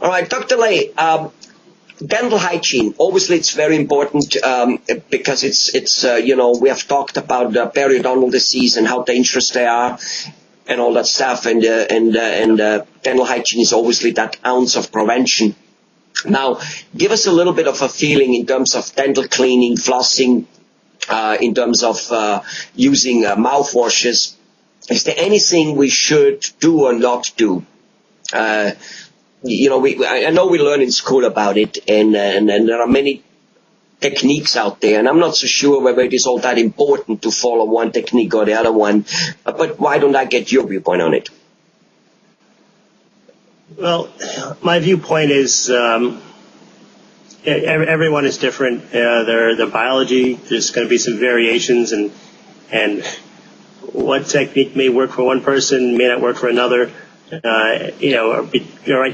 All right, Dr. Leigh, dental hygiene, obviously it's very important because it's we have talked about periodontal disease and how dangerous they are and all that stuff, and dental hygiene is obviously that ounce of prevention. Now, give us a little bit of a feeling in terms of dental cleaning, flossing, in terms of using mouthwashes. Is there anything we should do or not do? I know we learn in school about it, and there are many techniques out there, and I'm not so sure whether it is all that important to follow one technique or the other one, but why don't I get your viewpoint on it? Well, my viewpoint is everyone is different. Their biology, there's going to be some variations, and what technique may work for one person may not work for another. Right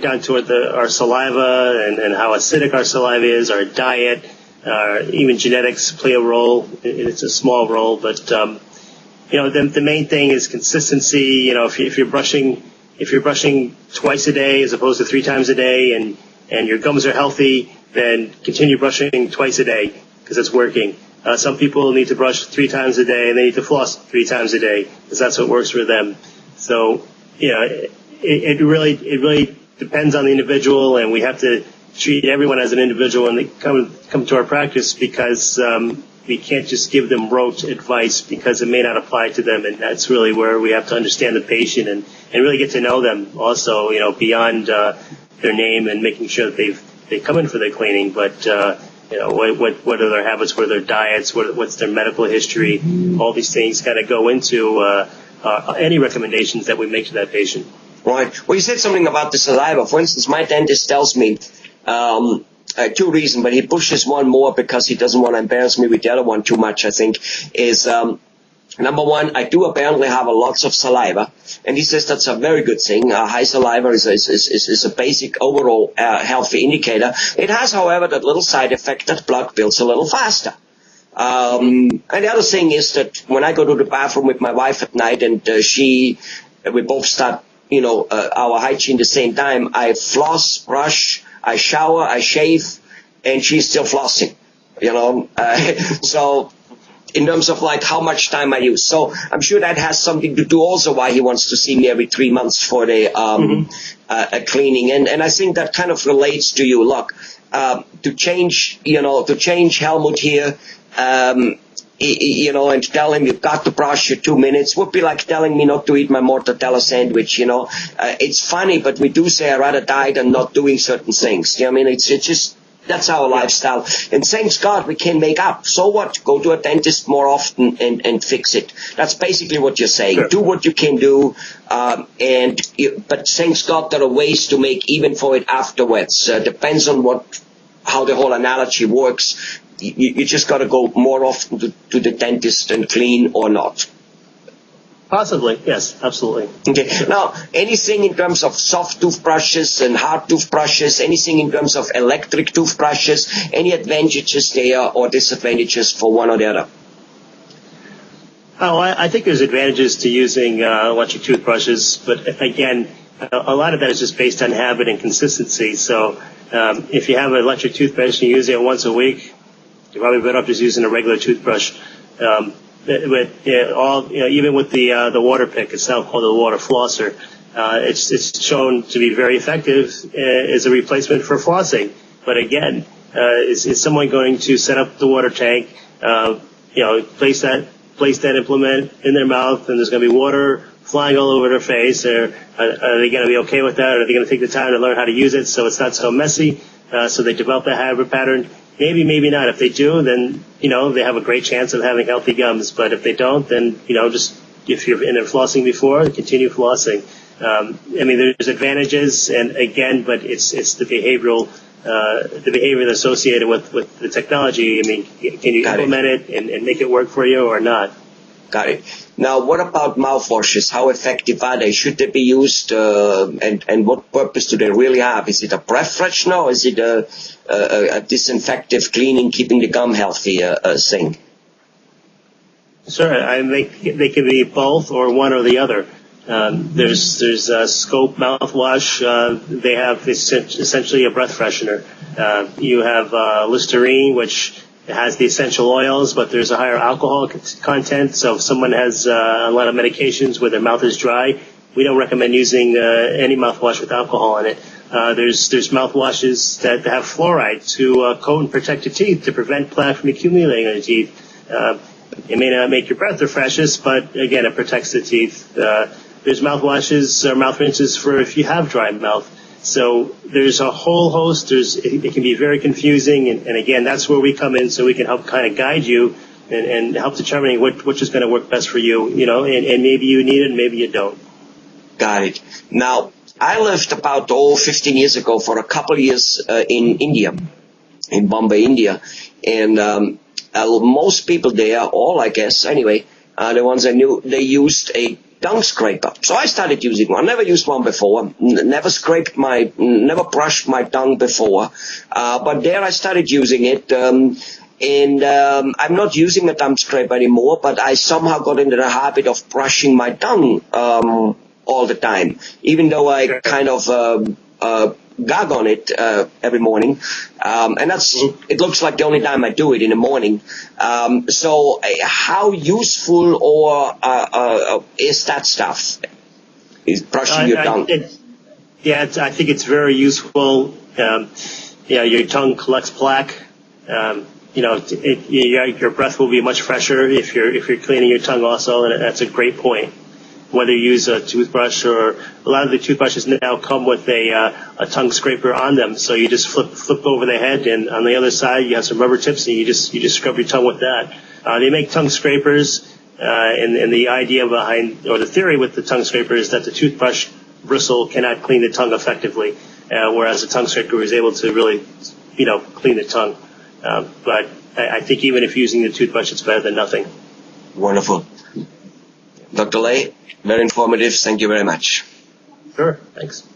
down to our saliva and how acidic our saliva is, our diet, even genetics play a role. It's a small role, but the main thing is consistency. If you're brushing twice a day as opposed to 3 times a day, and your gums are healthy, then continue brushing twice a day because it's working. Some people need to brush 3 times a day, and they need to floss 3 times a day because that's what works for them. So, it really depends on the individual, and we have to treat everyone as an individual when they come to our practice, because we can't just give them rote advice because it may not apply to them, and that's really where we have to understand the patient and really get to know them also, beyond their name and making sure that they come in for their cleaning, but what are their habits, what are their diets, what's their medical history. All these things kind of go into any recommendations that we make to that patient. Right. Well, you said something about the saliva. For instance, my dentist tells me 2 reasons, but he pushes one more because he doesn't want to embarrass me with the other one too much, I think, is number one, I do apparently have lots of saliva, and he says that's a very good thing. High saliva is a basic overall healthy indicator. It has, however, that little side effect that blood builds a little faster. And the other thing is that when I go to the bathroom with my wife at night and we both start our hygiene at the same time, I floss, brush, I shower, I shave, and she's still flossing, so in terms of like how much time I use. So I'm sure that has something to do also why he wants to see me every 3 months for the cleaning. And I think that kind of relates to you. Look, to change Helmut here, and tell him you've got to brush your 2 minutes would be like telling me not to eat my mortadella sandwich, It's funny, but we do say I'd rather die than not doing certain things. It's just, that's our lifestyle. And thanks God we can make up. So what? Go to a dentist more often and fix it. That's basically what you're saying. Sure. Do what you can do, but thanks God there are ways to make even for it afterwards. Depends on how the whole analogy works. You just got to go more often to the dentist and clean or not. Possibly, yes, absolutely. Okay. Now, anything in terms of soft toothbrushes and hard toothbrushes, anything in terms of electric toothbrushes, any advantages there or disadvantages for one or the other? Oh, I think there's advantages to using electric toothbrushes, but again, a lot of that is just based on habit and consistency. So if you have an electric toothbrush and you use it once a week, you're probably better off just using a regular toothbrush. Even with the water pick, it's now called the water flosser. It's shown to be very effective as a replacement for flossing. But again, is someone going to set up the water tank, place that implement in their mouth, and there's going to be water flying all over their face? Are they going to be okay with that? Are they going to take the time to learn how to use it so it's not so messy? So they develop a habit pattern. Maybe, maybe not. If they do, then, they have a great chance of having healthy gums. But if they don't, then, just if you're in there flossing before, continue flossing. There's advantages, and again, but it's the behavior associated with the technology. Can you implement it and make it work for you or not? Got it. Now, what about mouthwashes? How effective are they? Should they be used, and what purpose do they really have? Is it a breath freshener, or is it a disinfective, cleaning, keeping the gum healthy thing? Sure. They can be both or one or the other. There's Scope mouthwash. They have essentially a breath freshener. You have Listerine, which has the essential oils, but there's a higher alcohol content. So if someone has a lot of medications where their mouth is dry, we don't recommend using any mouthwash with alcohol in it. There's mouthwashes that have fluoride to coat and protect your teeth to prevent plaque from accumulating on your teeth. It may not make your breath the freshest, but again, it protects the teeth. There's mouthwashes or mouth rinses for if you have dry mouth. So there's a whole host. It can be very confusing, and again, that's where we come in, so we can help kind of guide you and help determining which is going to work best for you. And maybe you need it, and maybe you don't. Got it. Now, I lived about 15 years ago for a couple of years in India, in Bombay, India, and most people there, all I guess anyway, the ones I knew, they used a tongue scraper. So I started using one. Never used one before. Never brushed my tongue before. But there I started using it. And I'm not using a tongue scraper anymore, but I somehow got into the habit of brushing my tongue all the time, even though I kind of gag on it every morning. And it looks like the only time I do it in the morning. So how useful or is that stuff? Is brushing your tongue? I think it's very useful. Your tongue collects plaque. Your breath will be much fresher if you're cleaning your tongue also, and that's a great point. Whether you use a toothbrush or a lot of the toothbrushes now come with a tongue scraper on them, so you just flip over the head, and on the other side you have some rubber tips, and you just scrub your tongue with that. They make tongue scrapers, and the idea behind, or the theory with the tongue scraper, is that the toothbrush bristle cannot clean the tongue effectively, whereas the tongue scraper is able to really, clean the tongue. But I think even if using the toothbrush, it's better than nothing. Wonderful. Dr. Leigh, very informative. Thank you very much. Sure. Thanks.